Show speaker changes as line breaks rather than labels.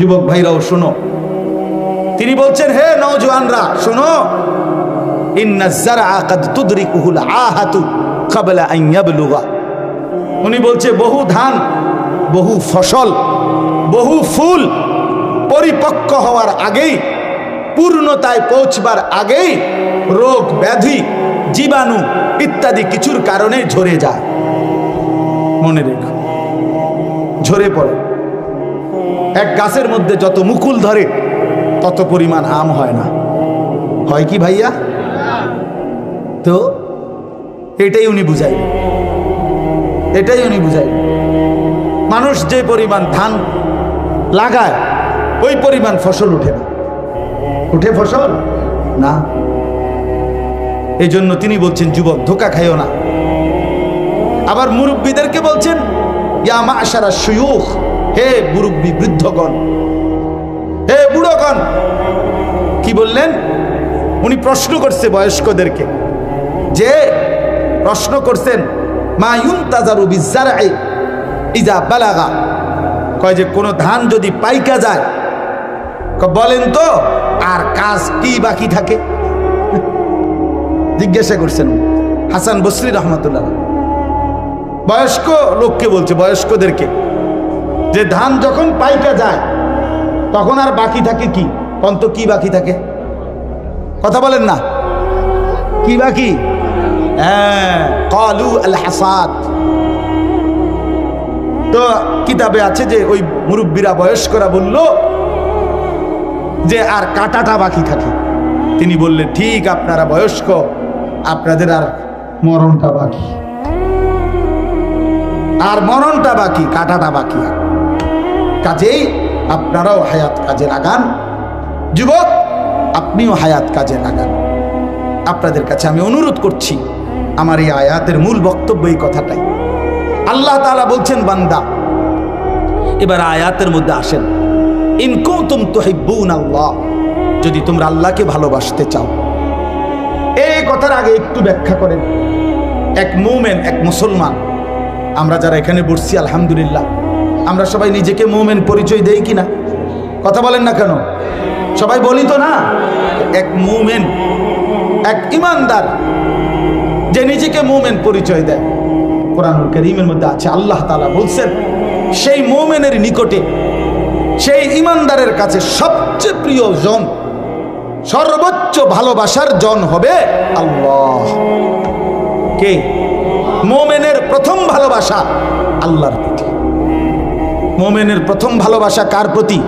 যুবক ভাইরাও শোনো, তিনি বলছেন, হে নওজোয়ানরা শোনো, ইন্না যারআ কাদ তুদরিকুহুল আহাতু ক্বাবলা আন ইয়াবলুগা। উনি বলছে বহু ধান, বহু ফসল, বহু ফুল পরিপক্ক হওয়ার আগেই, পূর্ণতায় পৌঁছবার আগেই রোগ ব্যাধি জীবাণু ইত্যাদি কিছুর কারণে ঝরে যায়। মনে রেখো, ঝরে পড়ে। এক গাছের মধ্যে যত মুকুল ধরে তত পরিমাণ আম হয় না, হয় কি ভাইয়া? তো এটাই উনি বুঝাইলেন, এটাই উনি বুঝাইলেন। মানুষ যে পরিমাণ ধান লাগায় ওই পরিমাণ ফসল উঠে না। উঠে ফসল না। এই জন্য তিনি বলছেন, যুবক ধোঁকা খাইও না। আবার মুরব্বীদেরকে বলছেন, ইয়া মাশারা শুয়ুখ, হে মুরব্বী বৃদ্ধগণ, হে বুড়োগণ। কি বললেন? উনি প্রশ্ন করছে বয়স্কদেরকে, যে প্রশ্ন করছেন, মা ইউনতাজারু বিজ্জারঈ ইজা বালাগা, কয় যে কোন ধান যদি পাইকা যায়, বলেন তো আর কাজ কি বাকি থাকে? জিজ্ঞাসা করছেন হাসান বসরি রহমতুল্লাহ। বয়স্ক লোককে বলছে, বয়স্কদেরকে, যে ধান যখন পাইকা যায় তখন আর বাকি থাকে কি? অন্ত কি বাকি থাকে? কথা বলেন না, কি বাকি? হ্যাঁ, ক্বালু আল হাসাদ। তো কিতাবে আছে যে ওই মুরব্বীরা, বয়স্করা বলল যে আর কাটাটা বাকি থাকে। তিনি বললেন, ঠিক, আপনারা বয়স্ক, আপনাদের আর মরণটা বাকি, আর মরণটা বাকি, কাটাটা বাকি। কাজেই আপনারাও হায়াত কাজে লাগান। যুবক, আপনিও হায়াত কাজে লাগান। আপনাদের কাছে আমি অনুরোধ করছি, আমার এই আয়াতের মূল বক্তব্য এই কথাটাই। আল্লাহ তাআলা বলছেন, বান্দা এবার আয়াতের মধ্যে আসেন, ইন কুনতুম তুহিব্বুনাল্লাহ, যদি তোমরা আল্লাহকে ভালোবাসতে চাও। এই কথার আগে একটু ব্যাখ্যা করেন। এক মুমিন, এক মুসলমান, আমরা যারা এখানে বসছি আলহামদুলিল্লাহ, আমরা সবাই নিজেকে মুমিন পরিচয় দেই কিনা? কথা বলেন না কেন? সবাই বলি তো না? এক মুমিন, এক ইমানদার যে নিজেকে মুমিন পরিচয় দেয়, কোরআনুল কারীমের মধ্যে আছে, আল্লাহ তাআলা বলছেন, সেই মুমিনের নিকটে, সেই ইমানদারের কাছে সবচেয়ে প্রিয় জন, সর্বোচ্চ ভালোবাসার জন হবে আল্লাহ। কে? মুমিনের প্রথম ভালোবাসা আল্লাহর প্রতি। মুমিনের প্রথম ভালোবাসা কার প্রতি?